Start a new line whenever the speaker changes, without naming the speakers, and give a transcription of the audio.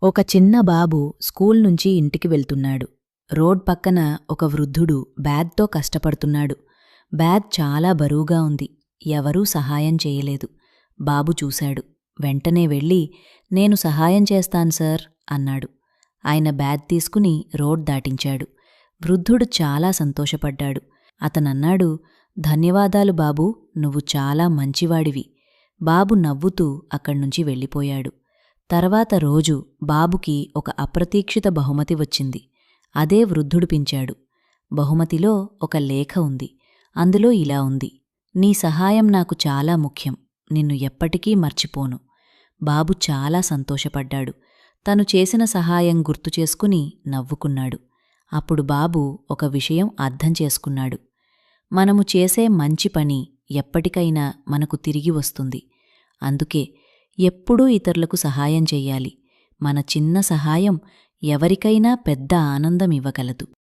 ఒక చిన్న బాబు స్కూల్ నుంచి ఇంటికి వెళ్తున్నాడు. రోడ్ పక్కన ఒక వృద్ధుడు బ్యాగ్తో కష్టపడుతున్నాడు. బ్యాగ్ చాలా బరువుగా ఉంది. ఎవరూ సహాయం చేయలేదు. బాబు చూశాడు. వెంటనే వెళ్ళి, "నేను సహాయం చేస్తాను సార్" అన్నాడు. ఆయన బ్యాగ్ తీసుకుని రోడ్ దాటించాడు. వృద్ధుడు చాలా సంతోషపడ్డాడు. అతనన్నాడు, "ధన్యవాదాలు బాబూ, నువ్వు చాలా మంచివాడివి." బాబు నవ్వుతూ అక్కడ్నుంచి వెళ్ళిపోయాడు. తర్వాత రోజు బాబుకి ఒక అప్రతీక్షిత బహుమతి వచ్చింది. అదే వృద్ధుడు పించాడు. బహుమతిలో ఒక లేఖ ఉంది. అందులో ఇలా ఉంది: "నీ సహాయం నాకు చాలా ముఖ్యం. నిన్ను ఎప్పటికీ మర్చిపోను." బాబు చాలా సంతోషపడ్డాడు. తను చేసిన సహాయం గుర్తుచేసుకుని నవ్వుకున్నాడు. అప్పుడు బాబు ఒక విషయం అర్థం చేసుకున్నాడు. మనము చేసే మంచి పని ఎప్పటికైనా మనకు తిరిగి వస్తుంది. అందుకే ఎప్పుడూ ఇతరులకు సహాయం చెయ్యాలి. మన చిన్న సహాయం ఎవరికైనా పెద్ద ఆనందమివ్వగలదు.